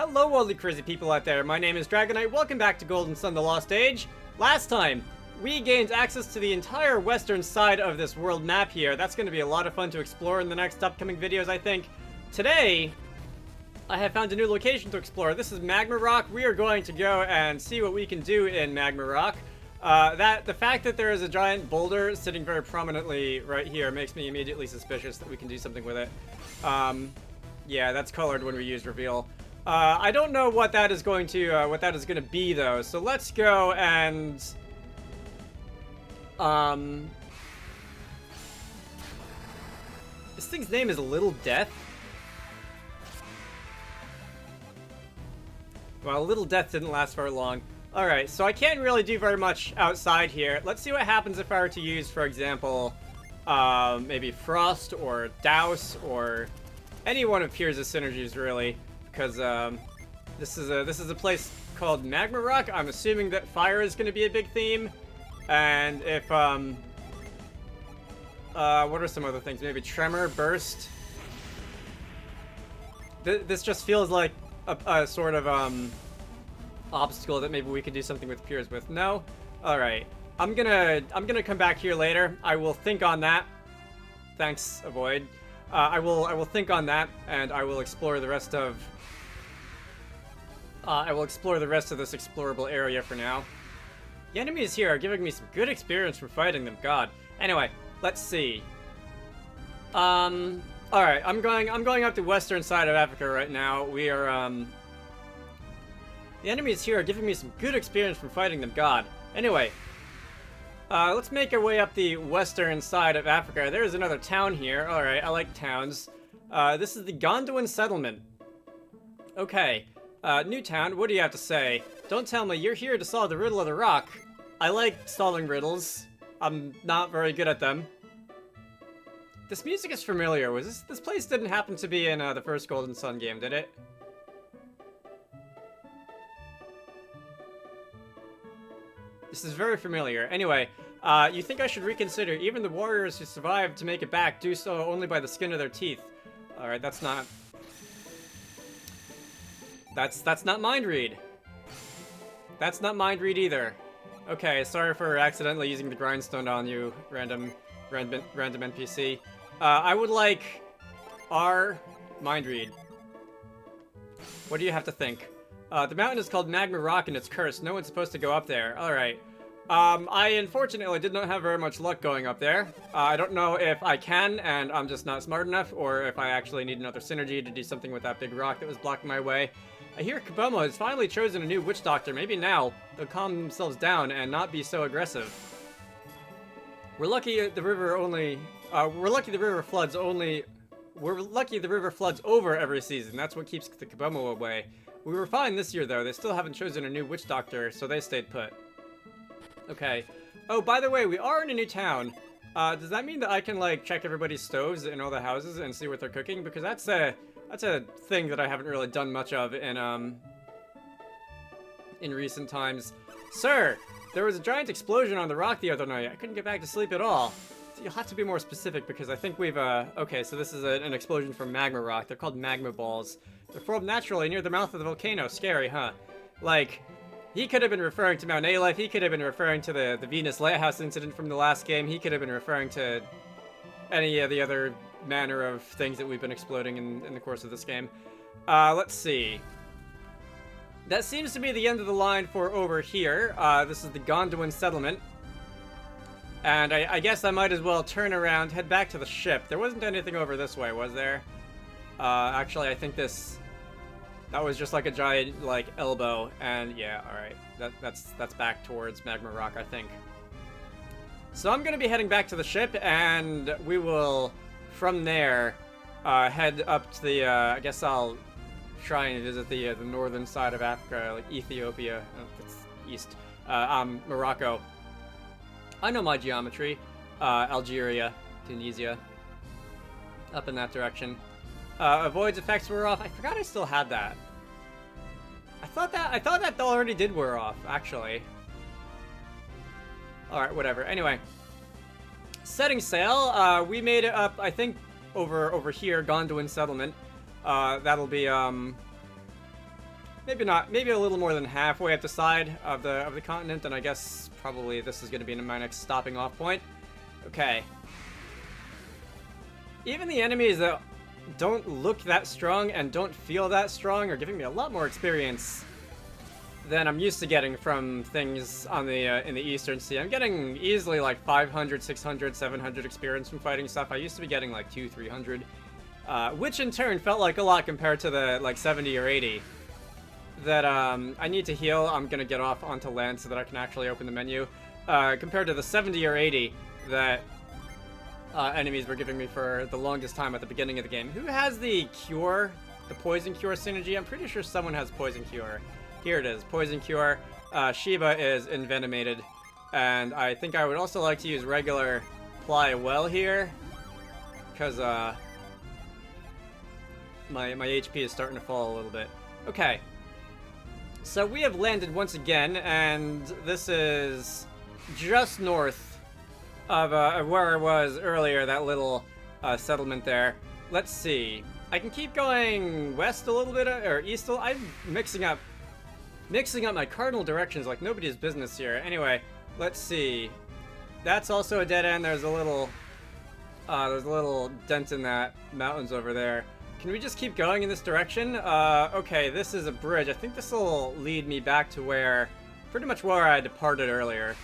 Hello all the crazy people out there, my name is Dragonite, welcome back to Golden Sun: The Lost Age. Last time, we gained access to the entire western side of this world map here. That's going to be a lot of fun to explore in the next upcoming videos, I think. Today, I have found a new location to explore. This is Magma Rock. We are going to go and see what we can do in Magma Rock. The fact that there is a giant boulder sitting very prominently right here makes me immediately suspicious that we can do something with it. Yeah, that's colored when we use reveal. I don't know what that is going to be though. So let's go and this thing's name is Little Death. Well, Little Death didn't last very long. Alright, so I can't really do very much outside here. Let's see what happens if I were to use, for example, maybe Frost or Douse or any one of Piers' synergies, really. Because this is a place called Magma Rock. I'm assuming that fire is going to be a big theme. And if, what are some other things? Maybe Tremor, Burst. This just feels like a sort of, obstacle that maybe we could do something with Piers with. No? Alright. I'm gonna come back here later. I will think on that. Thanks, Avoid. I will think on that, and I will explore the rest of this explorable area for now. The enemies here are giving me some good experience from fighting them. God. Anyway, let's see. Alright, I'm going up the western side of Africa right now. We are, the enemies here are giving me some good experience from fighting them. God. Anyway, let's make our way up the western side of Africa. There's another town here. Alright, I like towns. This is the Gondwan settlement. Okay. New town, what do you have to say? Don't tell me you're here to solve the riddle of the rock. I like solving riddles. I'm not very good at them. This music is familiar. Was this place didn't happen to be in the first Golden Sun game, did it? This is very familiar. Anyway, you think I should reconsider. Even the warriors who survived to make it back do so only by the skin of their teeth. Alright, that's not mind read. That's not mind read either. Okay, sorry for accidentally using the grindstone on you, random NPC. I would like our mind read. What do you have to think? The mountain is called Magma Rock and it's cursed. No one's supposed to go up there. Alright. I unfortunately did not have very much luck going up there. I don't know if I can and I'm just not smart enough, or if I actually need another synergy to do something with that big rock that was blocking my way. I hear Kabomo has finally chosen a new witch doctor. Maybe now they'll calm themselves down and not be so aggressive. We're lucky the river floods over every season. That's what keeps the Kabomo away. We were fine this year, though. They still haven't chosen a new witch doctor, so they stayed put. Okay. Oh, by the way, we are in a new town. Does that mean that I can, like, check everybody's stoves in all the houses and see what they're cooking? Because that's a thing that I haven't really done much of in recent times. Sir, there was a giant explosion on the rock the other night. I couldn't get back to sleep at all. So you'll have to be more specific because I think we've, okay, so this is an explosion from Magma Rock. They're called magma balls. They're formed naturally near the mouth of the volcano. Scary, huh? Like, he could have been referring to Mount Aleph. He could have been referring to the Venus Lighthouse incident from the last game. He could have been referring to any of the other manner of things that we've been exploding in the course of this game. Let's see. That seems to be the end of the line for over here. This is the Gondwan settlement. And I guess I might as well turn around, head back to the ship. There wasn't anything over this way, was there? Actually, I think that was just like a giant, like, elbow. And yeah, alright. That's back towards Magma Rock, I think. So I'm gonna be heading back to the ship, and we will, from there, head up to the, I guess I'll try and visit the northern side of Africa, like Ethiopia, that's east, Morocco. I know my geometry. Algeria, Tunisia, up in that direction. Avoid's effects were off. I forgot I still had that. I thought that already did wear off, actually. Alright, whatever. Anyway. Setting sail. We made it up, I think, over here, Gondwan settlement. That'll be, maybe not, maybe a little more than halfway up the side of the continent, and I guess probably this is going to be my next stopping off point. Okay. Even the enemies that don't look that strong and don't feel that strong are giving me a lot more experience than I'm used to getting from things on the in the Eastern Sea. I'm getting easily like 500, 600, 700 experience from fighting stuff. I used to be getting like 200, 300, which in turn felt like a lot compared to the like 70 or 80 that I need to heal. I'm gonna get off onto land so that I can actually open the menu. Compared to the 70 or 80 that enemies were giving me for the longest time at the beginning of the game. Who has the cure, the poison cure synergy? I'm pretty sure someone has poison cure. Here it is, poison cure. Shiba is envenomated, and I think I would also like to use regular ply well here, because my HP is starting to fall a little bit. Okay, so we have landed once again, and this is just north of where I was earlier, that little settlement there. Let's see. I can keep going west a little bit, or east. I'm mixing up my cardinal directions like nobody's business here. Anyway, let's see. That's also a dead end. There's a little dent in that mountains over there. Can we just keep going in this direction? Okay, this is a bridge. I think this will lead me back to pretty much where I departed earlier.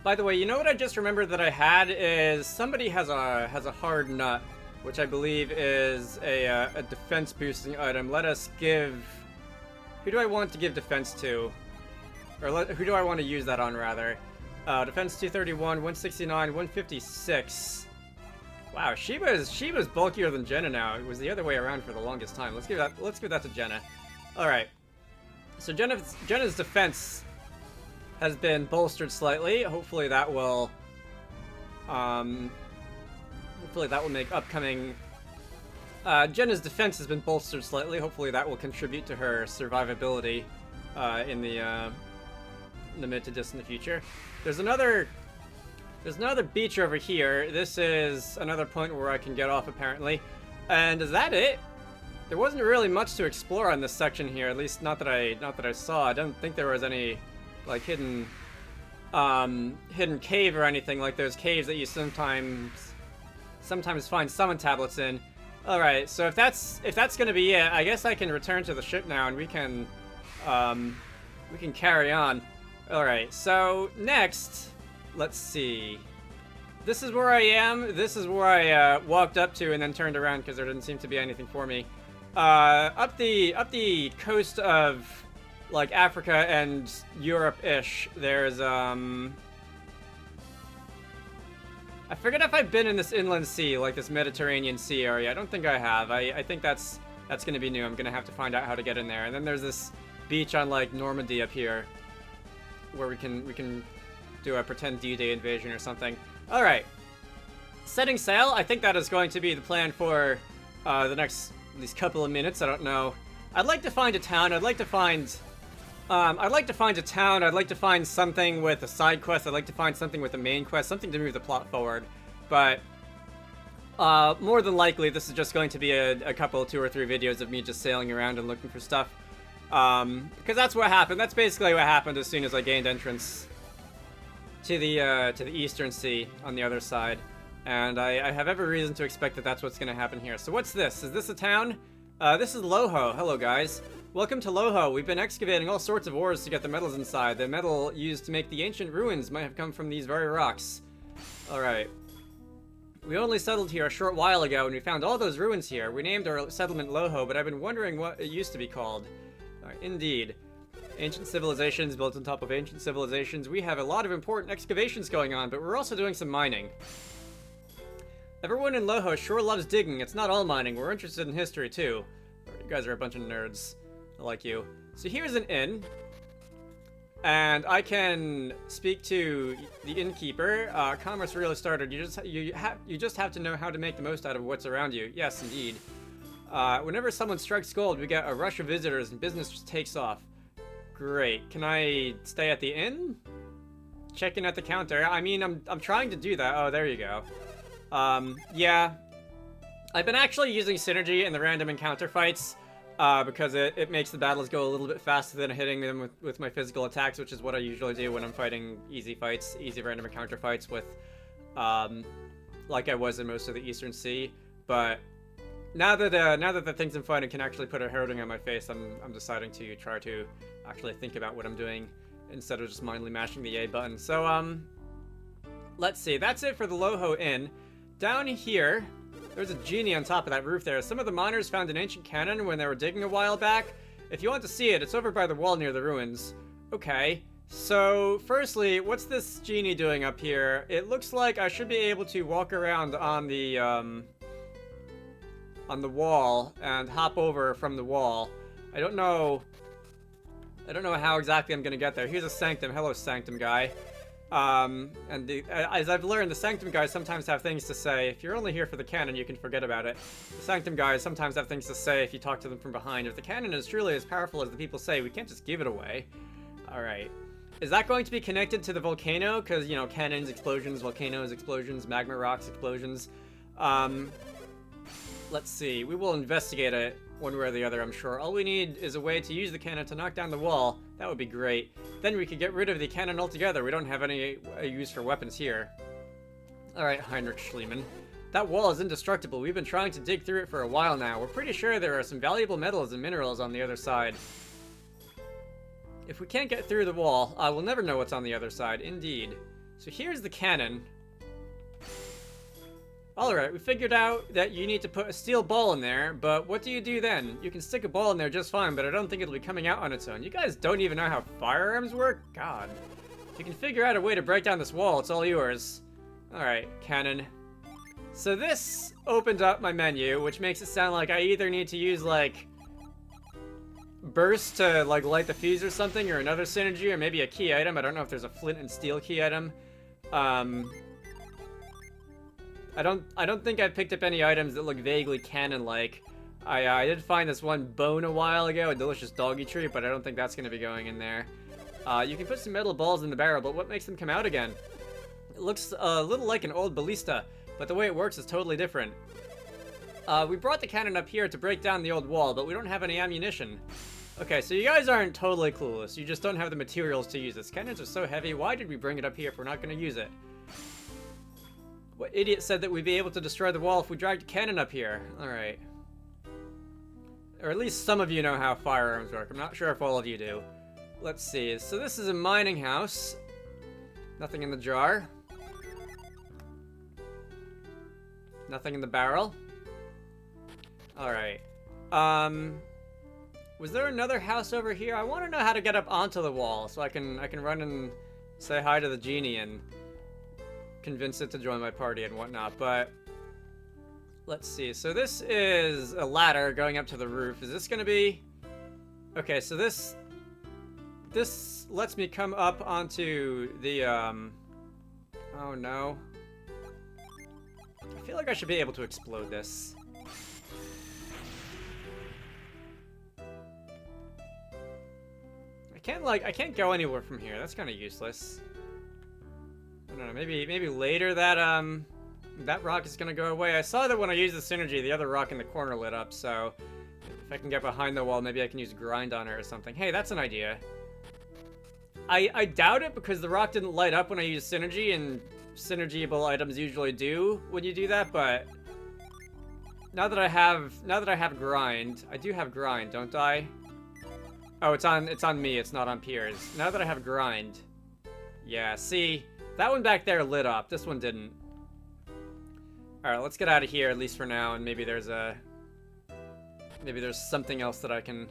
By the way, you know what I just remembered that I had is somebody has a hard nut, which I believe is a defense boosting item. Let us give. Who do I want to give defense to? Or who do I want to use that on, rather? Defense 231, 169, 156. Wow, Shiba's bulkier than Jenna now. It was the other way around for the longest time. Let's give that to Jenna. Alright. So Jenna's defense has been bolstered slightly. Hopefully that will make upcoming Jenna's defense has been bolstered slightly. Hopefully that will contribute to her survivability in the mid to distant future. There's another beach over here. This is another point where I can get off, apparently. And is that it? There wasn't really much to explore on this section here, at least not that I saw. I don't think there was any like hidden cave or anything like those caves that you sometimes find summon tablets in. Alright, so if that's gonna be it, I guess I can return to the ship now and we can carry on. Alright, so next, let's see. This is where I am. This is where I walked up to and then turned around because there didn't seem to be anything for me. Up the coast of like Africa and Europe-ish, there's I forget if I've been in this inland sea, like this Mediterranean Sea area. I don't think I have. I think that's gonna be new. I'm gonna have to find out how to get in there. And then there's this beach on like Normandy up here, where we can do a pretend D-Day invasion or something. All right, setting sail. I think that is going to be the plan for the next at least couple of minutes. I don't know. I'd like to find a town. I'd like to find a town. I'd like to find something with a side quest. I'd like to find something with a main quest, something to move the plot forward. But more than likely, this is just going to be a couple, 2 or 3 videos of me just sailing around and looking for stuff. Because that's what happened. That's basically what happened as soon as I gained entrance to the Eastern Sea on the other side. And I have every reason to expect that that's what's going to happen here. So what's this? Is this a town? This is Loho. Hello, guys. Welcome to Loho. We've been excavating all sorts of ores to get the metals inside. The metal used to make the ancient ruins might have come from these very rocks. Alright. We only settled here a short while ago, and we found all those ruins here. We named our settlement Loho, but I've been wondering what it used to be called. Indeed. Ancient civilizations built on top of ancient civilizations. We have a lot of important excavations going on, but we're also doing some mining. Everyone in Loho sure loves digging. It's not all mining. We're interested in history, too. You guys are a bunch of nerds. I like you. So here's an inn. And I can speak to the innkeeper. Commerce really started. You just have to know how to make the most out of what's around you. Yes, indeed. Whenever someone strikes gold, we get a rush of visitors and business just takes off. Great. Can I stay at the inn? Check in at the counter. I mean, I'm trying to do that. Oh, there you go. Yeah. I've been actually using synergy in the random encounter fights. because it makes the battles go a little bit faster than hitting them with my physical attacks, which is what I usually do when I'm fighting easy fights, easy random encounter fights with, like I was in most of the Eastern Sea. But now that the things I'm fighting can actually put a hurting on my face, I'm deciding to try to actually think about what I'm doing instead of just mindlessly mashing the A button. So let's see. That's it for the Loho Inn. Down here, there's a genie on top of that roof there. Some of the miners found an ancient cannon when they were digging a while back. If you want to see it, it's over by the wall near the ruins. Okay, so firstly, what's this genie doing up here? It looks like I should be able to walk around on the wall and hop over from the wall. I don't know how exactly I'm gonna get there. Here's a sanctum. Hello, sanctum guy. As I've learned, the Sanctum guys sometimes have things to say. If you're only here for the cannon, you can forget about it. The Sanctum guys sometimes have things to say if you talk to them from behind. If the cannon is truly as powerful as the people say, we can't just give it away. Alright. Is that going to be connected to the volcano? Because, you know, cannons, explosions, volcanoes, explosions, magma rocks, explosions. Let's see. We will investigate it one way or the other, I'm sure. All we need is a way to use the cannon to knock down the wall. That would be great. Then we could get rid of the cannon altogether. We don't have any use for weapons here. Alright, Heinrich Schliemann. That wall is indestructible. We've been trying to dig through it for a while now. We're pretty sure there are some valuable metals and minerals on the other side. If we can't get through the wall, we'll never know what's on the other side. Indeed. So here's the cannon. Alright, we figured out that you need to put a steel ball in there, but what do you do then? You can stick a ball in there just fine, but I don't think it'll be coming out on its own. You guys don't even know how firearms work? God. If you can figure out a way to break down this wall, it's all yours. Alright, cannon. So this opened up my menu, which makes it sound like I either need to use, like, burst to, like, light the fuse or something, or another synergy, or maybe a key item. I don't know if there's a flint and steel key item. I don't think I've picked up any items that look vaguely cannon-like. I did find this one bone a while ago, a delicious doggy treat, but I don't think that's going to be going in there. You can put some metal balls in the barrel, but what makes them come out again? It looks a little like an old ballista, but the way it works is totally different. We brought the cannon up here to break down the old wall, but we don't have any ammunition. Okay, so you guys aren't totally clueless. You just don't have the materials to use this. Cannons are so heavy, why did we bring it up here if we're not going to use it? What idiot said that we'd be able to destroy the wall if we dragged a cannon up here? Alright. Or at least some of you know how firearms work. I'm not sure if all of you do. Let's see. So this is a mining house. Nothing in the jar. Nothing in the barrel. Alright. Was there another house over here? I want to know how to get up onto the wall so I can run and say hi to the genie and convince it to join my party and whatnot, but let's see. So this is a ladder going up to the roof. Is this gonna be... Okay, so this lets me come up onto the, oh no. I feel like I should be able to explode this. I can't go anywhere from here. That's kind of useless. I don't know, maybe later that rock is gonna go away. I saw that when I used the synergy, the other rock in the corner lit up, so if I can get behind the wall, maybe I can use grind on it or something. Hey, that's an idea. I doubt it because the rock didn't light up when I used synergy, and synergyable items usually do when you do that, but now that I have grind, I do have grind, don't I? Oh, it's on me, it's not on Piers. Now that I have grind. Yeah, see? That one back there lit up. This one didn't. Alright, let's get out of here, at least for now, and maybe there's something else that I can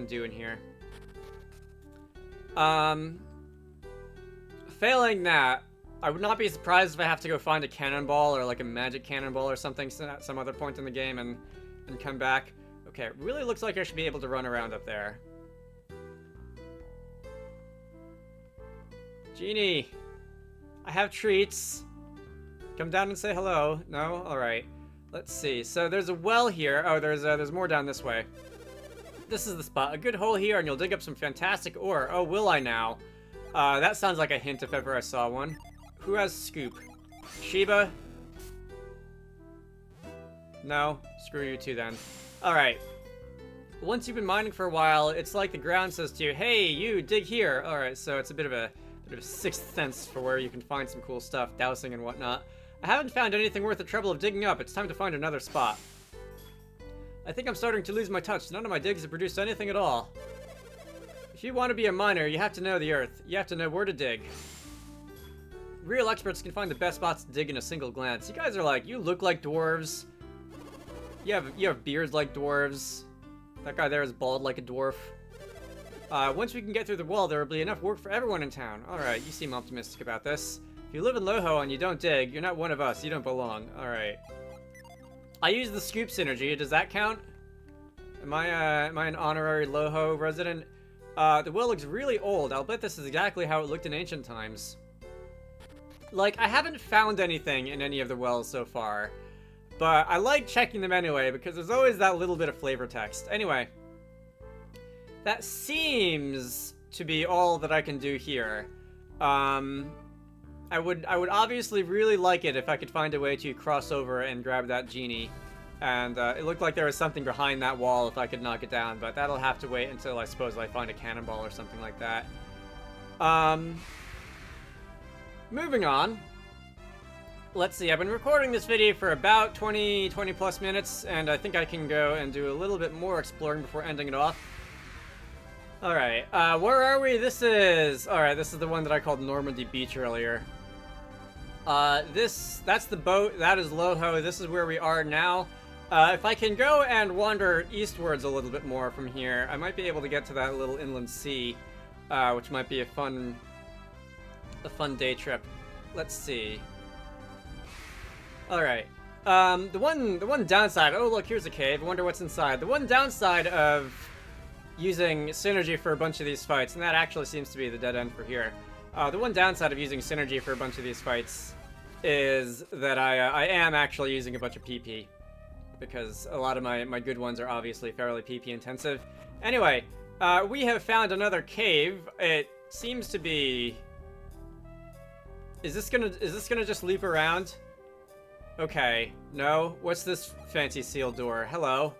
do in here. Failing that, I would not be surprised if I have to go find a cannonball or like a magic cannonball or something at some other point in the game and come back. Okay, it really looks like I should be able to run around up there. Genie! I have treats. Come down and say hello. No? Alright. Let's see. So there's a well here. Oh, there's more down this way. This is the spot. A good hole here and you'll dig up some fantastic ore. Oh, will I now? That sounds like a hint if ever I saw one. Who has scoop? Sheba? No? Screw you two then. Alright. Once you've been mining for a while, it's like the ground says to you, hey, you, dig here. Alright, so it's a bit of a sixth sense for where you can find some cool stuff, dowsing and whatnot. I haven't found anything worth the trouble of digging up. It's time to find another spot. I think I'm starting to lose my touch. None of my digs have produced anything at all. If you want to be a miner, you have to know the earth. You have to know where to dig. Real experts can find the best spots to dig in a single glance. You guys are like, you look like dwarves. You have beards like dwarves. That guy there is bald like a dwarf. Once we can get through the wall, there will be enough work for everyone in town. Alright, you seem optimistic about this. If you live in Loho and you don't dig, you're not one of us. You don't belong. Alright. I use the scoop synergy. Does that count? Am I an honorary Loho resident? The well looks really old. I'll bet this is exactly how it looked in ancient times. Like, I haven't found anything in any of the wells so far. But I like checking them anyway, because there's always that little bit of flavor text. Anyway. That seems to be all that I can do here. I would obviously really like it if I could find a way to cross over and grab that genie. And it looked like there was something behind that wall if I could knock it down, but that'll have to wait until I suppose I find a cannonball or something like that. Moving on. Let's see, I've been recording this video for about 20 plus minutes, and I think I can go and do a little bit more exploring before ending it off. Alright, where are we? This is the one that I called Normandy Beach earlier. That's the boat, that is Loho, this is where we are now. If I can go and wander eastwards a little bit more from here, I might be able to get to that little inland sea, which might be a fun day trip. Let's see. Alright. The one downside, oh look, here's a cave, I wonder what's inside. The one downside of using synergy for a bunch of these fights, and that actually seems to be the dead end for here. The one downside of using synergy for a bunch of these fights is that I am actually using a bunch of PP. Because a lot of my good ones are obviously fairly PP intensive. Anyway, we have found another cave. It seems to be... Is this gonna just leap around? Okay, no. What's this fancy sealed door? Hello.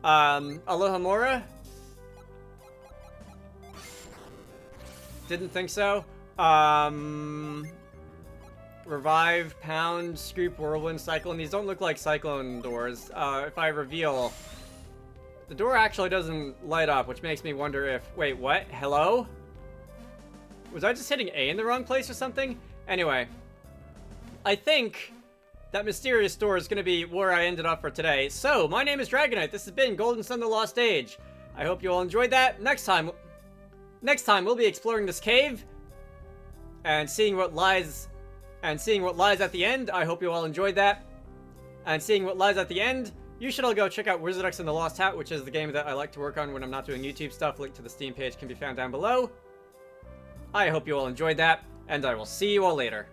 Alohomora? Didn't think so. Revive, Pound, Scoop, Whirlwind, Cyclone. These don't look like Cyclone doors. If I reveal... The door actually doesn't light up, which makes me wonder if... Wait, what? Hello? Was I just hitting A in the wrong place or something? Anyway. I think that mysterious door is going to be where I ended up for today. So, my name is Dragonite. This has been Golden Sun: The Lost Age. I hope you all enjoyed that. Next time we'll be exploring this cave and seeing what lies at the end. I hope you all enjoyed that. And seeing what lies at the end, you should all go check out Wizarducks and the Lost Hat, which is the game that I like to work on when I'm not doing YouTube stuff. Link to the Steam page can be found down below. I hope you all enjoyed that, and I will see you all later.